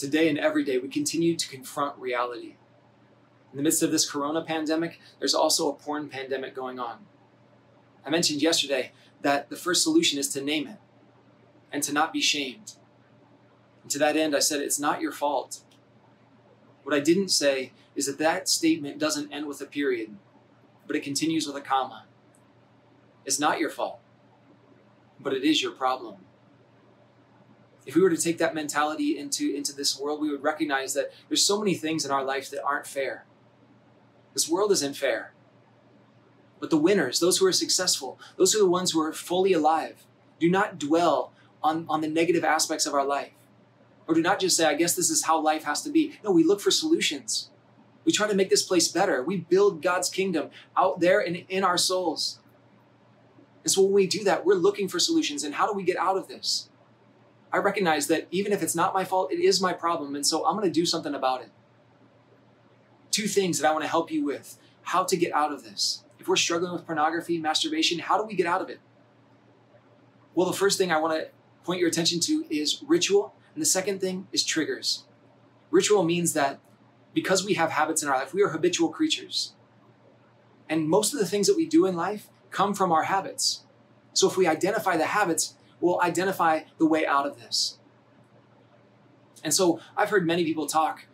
Today and every day, we continue to confront reality. In the midst of this corona pandemic, there's also a porn pandemic going on. I mentioned yesterday that the first solution is to name it and to not be shamed. And to that end, I said, it's not your fault. What I didn't say is that that statement doesn't end with a period, but it continues with a comma. It's not your fault, but it is your problem. If we were to take that mentality into this world, we would recognize that there's so many things in our life that aren't fair. This world isn't fair. But the winners, those who are successful, those are the ones who are fully alive. Do not dwell on the negative aspects of our life. Or do not just say, I guess this is how life has to be. No, we look for solutions. We try to make this place better. We build God's kingdom out there and in our souls. And so when we do that, we're looking for solutions. And how do we get out of this? I recognize that even if it's not my fault, it is my problem. And so I'm going to do something about it. Two things that I want to help you with. How to get out of this. If we're struggling with pornography, masturbation, how do we get out of it? Well, the first thing I want to point your attention to is ritual. And the second thing is triggers. Ritual means that because we have habits in our life, we are habitual creatures. And most of the things that we do in life come from our habits. So if we identify the habits, we'll identify the way out of this. And so I've heard many people talk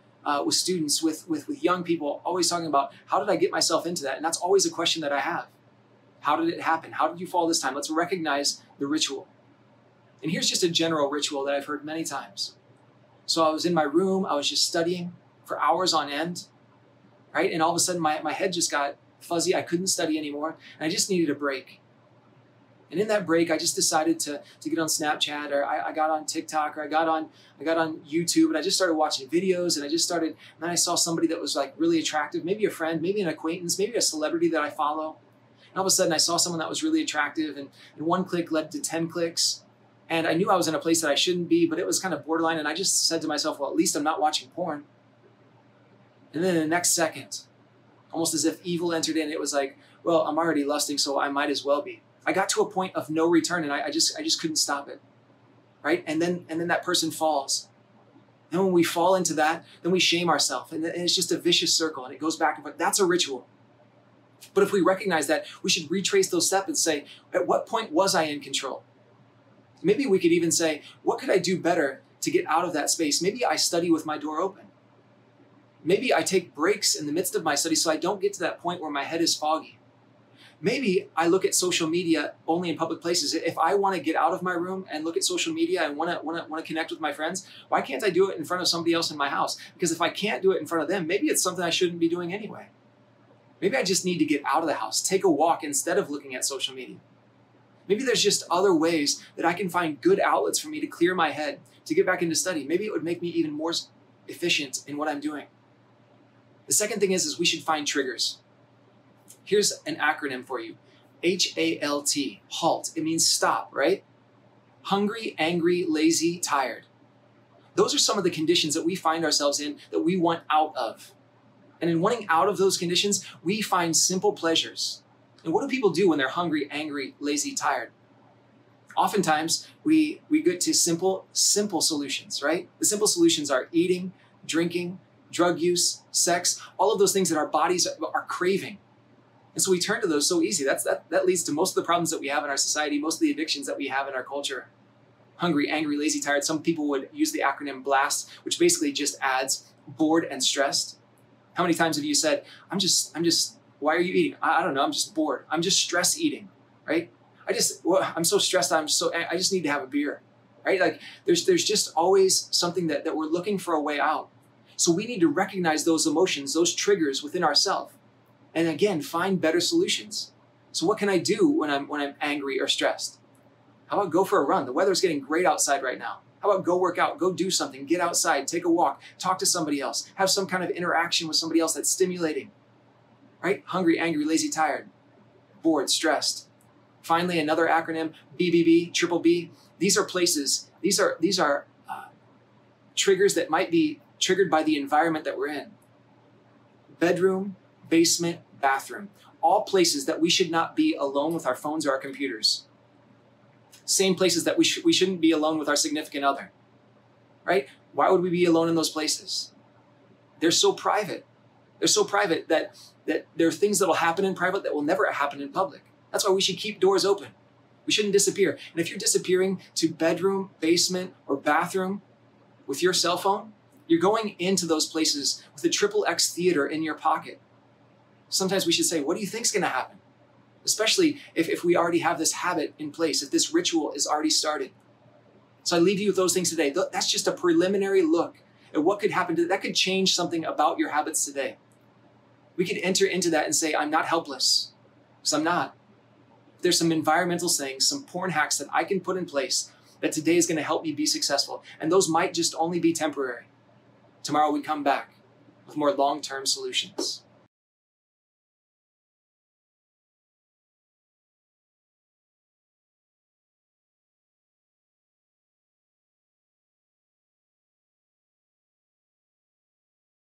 with students, with young people, always talking about, how did I get myself into that? And that's always a question that I have. How did it happen? How did you fall this time? Let's recognize the ritual. And here's just a general ritual that I've heard many times. So I was in my room, I was just studying for hours on end, right? And all of a sudden my head just got fuzzy. I couldn't study anymore. And I just needed a break. And in that break, I just decided to get on Snapchat, or I got on TikTok, or I got on YouTube, and I just started watching videos, and and then I saw somebody that was like really attractive, maybe a friend, maybe an acquaintance, maybe a celebrity that I follow. And all of a sudden I saw someone that was really attractive, and one click led to 10 clicks. And I knew I was in a place that I shouldn't be, but it was kind of borderline. And I just said to myself, well, at least I'm not watching porn. And then in the next second, almost as if evil entered in, it was like, well, I'm already lusting, so I might as well be. I got to a point of no return, and I just couldn't stop it, right? And then that person falls. And when we fall into that, then we shame ourselves, and it's just a vicious circle, and it goes back and forth. That's a ritual. But if we recognize that, we should retrace those steps and say, at what point was I in control? Maybe we could even say, what could I do better to get out of that space? Maybe I study with my door open. Maybe I take breaks in the midst of my study so I don't get to that point where my head is foggy. Maybe I look at social media only in public places. If I want to get out of my room and look at social media and want to connect with my friends, why can't I do it in front of somebody else in my house? Because if I can't do it in front of them, maybe it's something I shouldn't be doing anyway. Maybe I just need to get out of the house, take a walk instead of looking at social media. Maybe there's just other ways that I can find good outlets for me to clear my head, to get back into study. Maybe it would make me even more efficient in what I'm doing. The second thing is we should find triggers. Here's an acronym for you. HALT, halt. It means stop, right? Hungry, angry, lazy, tired. Those are some of the conditions that we find ourselves in that we want out of. And in wanting out of those conditions, we find simple pleasures. And what do people do when they're hungry, angry, lazy, tired? Oftentimes, we get to simple solutions, right? The simple solutions are eating, drinking, drug use, sex, all of those things that our bodies are craving. And so we turn to those so easy. That leads to most of the problems that we have in our society, most of the addictions that we have in our culture. Hungry, angry, lazy, tired. Some people would use the acronym BLAST, which basically just adds bored and stressed. How many times have you said, I'm just, why are you eating? I don't know, I'm just bored. I'm just stress eating, right? I'm so stressed, I just need to have a beer, right? Like there's just always something that we're looking for a way out. So we need to recognize those emotions, those triggers within ourselves. And again, find better solutions. So what can I do when I'm angry or stressed? How about go for a run? The weather's getting great outside right now. How about go work out, go do something, get outside, take a walk, talk to somebody else, have some kind of interaction with somebody else that's stimulating, right? Hungry, angry, lazy, tired, bored, stressed. Finally, another acronym, BBB, triple B. These are places, these are triggers that might be triggered by the environment that we're in. Bedroom, basement, bathroom, all places that we should not be alone with our phones or our computers. Same places that we shouldn't be alone with our significant other, right? Why would we be alone in those places? They're so private. They're so private that there are things that will happen in private that will never happen in public. That's why we should keep doors open. We shouldn't disappear. And if you're disappearing to bedroom, basement, or bathroom with your cell phone, you're going into those places with a XXX theater in your pocket. Sometimes we should say, what do you think's going to happen? Especially if we already have this habit in place, if this ritual is already started. So I leave you with those things today. That's just a preliminary look at what could happen. That could change something about your habits today. We could enter into that and say, I'm not helpless, because I'm not. There's some environmental sayings, some porn hacks that I can put in place that today is going to help me be successful. And those might just only be temporary. Tomorrow we come back with more long-term solutions.